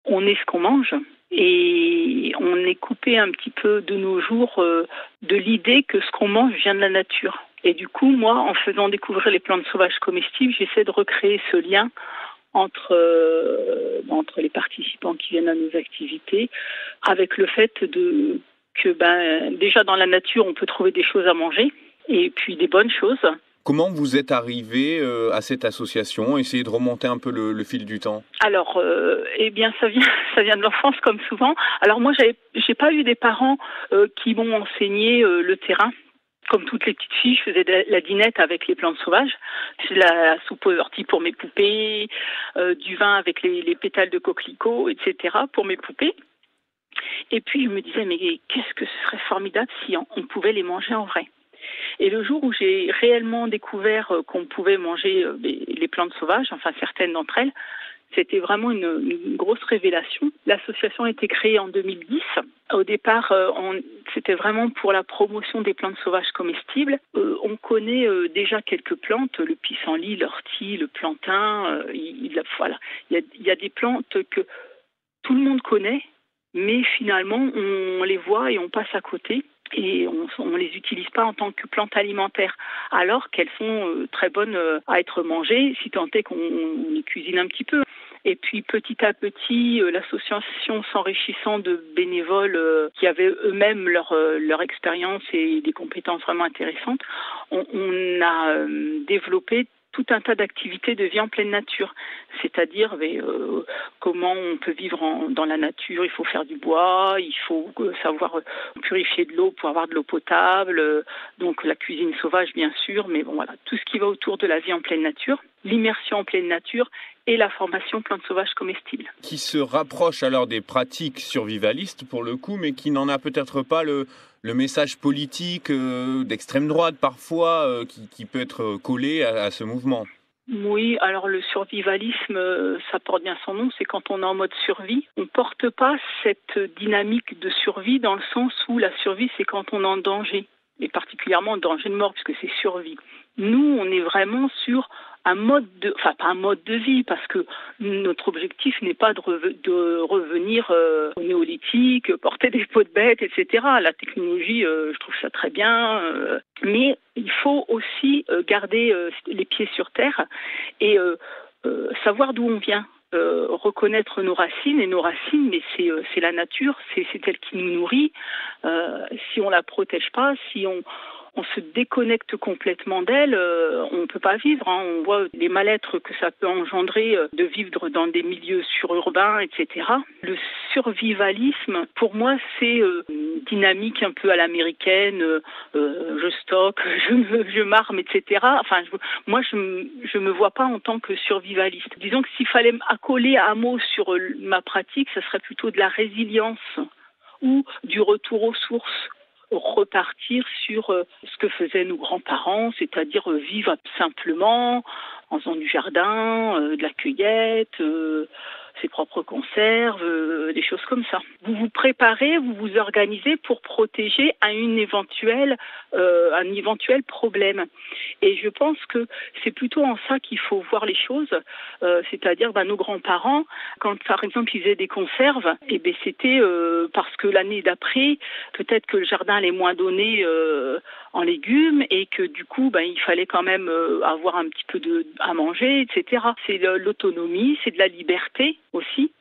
on est ce qu'on mange. Et on est coupé un petit peu de nos jours de l'idée que ce qu'on mange vient de la nature. Et du coup, moi, en faisant découvrir les plantes sauvages comestibles, j'essaie de recréer ce lien entre les participants qui viennent à nos activités, avec le fait que déjà dans la nature, on peut trouver des choses à manger, et puis des bonnes choses. Comment vous êtes arrivé à cette association? Essayez de remonter un peu le fil du temps. Alors, ça vient de l'enfance comme souvent. Alors moi, j'ai pas eu des parents qui m'ont enseigné le terrain. Comme toutes les petites filles, je faisais de la dinette avec les plantes sauvages. Je faisais de la soupe aux orties pour mes poupées, du vin avec les pétales de coquelicot, etc. pour mes poupées. Et puis je me disais, mais qu'est-ce que ce serait formidable si on pouvait les manger en vrai. Et le jour où j'ai réellement découvert qu'on pouvait manger les plantes sauvages, enfin certaines d'entre elles, c'était vraiment une grosse révélation. L'association a été créée en 2010. Au départ, c'était vraiment pour la promotion des plantes sauvages comestibles. On connaît déjà quelques plantes, le pissenlit, l'ortie, le plantain. Il y a des plantes que tout le monde connaît, mais finalement, on les voit et on passe à côté. Et on ne les utilise pas en tant que plantes alimentaires, alors qu'elles sont très bonnes à être mangées, si tant est qu'on les cuisine un petit peu. Et puis petit à petit, l'association s'enrichissant de bénévoles qui avaient eux-mêmes leur expérience et des compétences vraiment intéressantes, on a développé tout un tas d'activités de vie en pleine nature, c'est-à-dire comment on peut vivre dans la nature. Il faut faire du bois, il faut savoir purifier de l'eau pour avoir de l'eau potable, donc la cuisine sauvage bien sûr, mais bon voilà, tout ce qui va autour de la vie en pleine nature, l'immersion en pleine nature et la formation plantes sauvages comestibles. Qui se rapproche alors des pratiques survivalistes pour le coup, mais qui n'en a peut-être pas le message politique d'extrême droite parfois qui peut être collé à ce mouvement. Oui, alors le survivalisme, ça porte bien son nom, c'est quand on est en mode survie. On ne porte pas cette dynamique de survie dans le sens où la survie, c'est quand on est en danger, et particulièrement en danger de mort, puisque c'est survie. Nous, on est vraiment sur pas un mode de vie, parce que notre objectif n'est pas de revenir au néolithique, porter des peaux de bêtes, etc. La technologie, je trouve ça très bien, mais il faut aussi garder les pieds sur terre et savoir d'où on vient. Reconnaître nos racines, mais c'est la nature, c'est elle qui nous nourrit. Si on la protège pas, si on se déconnecte complètement d'elle, on ne peut pas vivre. On voit les mal-être que ça peut engendrer de vivre dans des milieux sururbains, etc. Le survivalisme, pour moi, c'est une dynamique un peu à l'américaine. Je stocke, je m'arme, etc. Enfin, je me vois pas en tant que survivaliste. Disons que s'il fallait accoler un mot sur ma pratique, ça serait plutôt de la résilience ou du retour aux sources. Repartir sur ce que faisaient nos grands-parents, c'est-à-dire vivre simplement en faisant du jardin, de la cueillette, ses propres conserves, des choses comme ça. Vous vous préparez, vous vous organisez pour protéger un éventuel problème. Et je pense que c'est plutôt en ça qu'il faut voir les choses, c'est-à-dire nos grands-parents, quand par exemple ils faisaient des conserves, c'était parce que l'année d'après, peut-être que le jardin allait moins donner en légumes et que du coup il fallait quand même avoir un petit peu à manger, etc. C'est l'autonomie, c'est de la liberté aussi.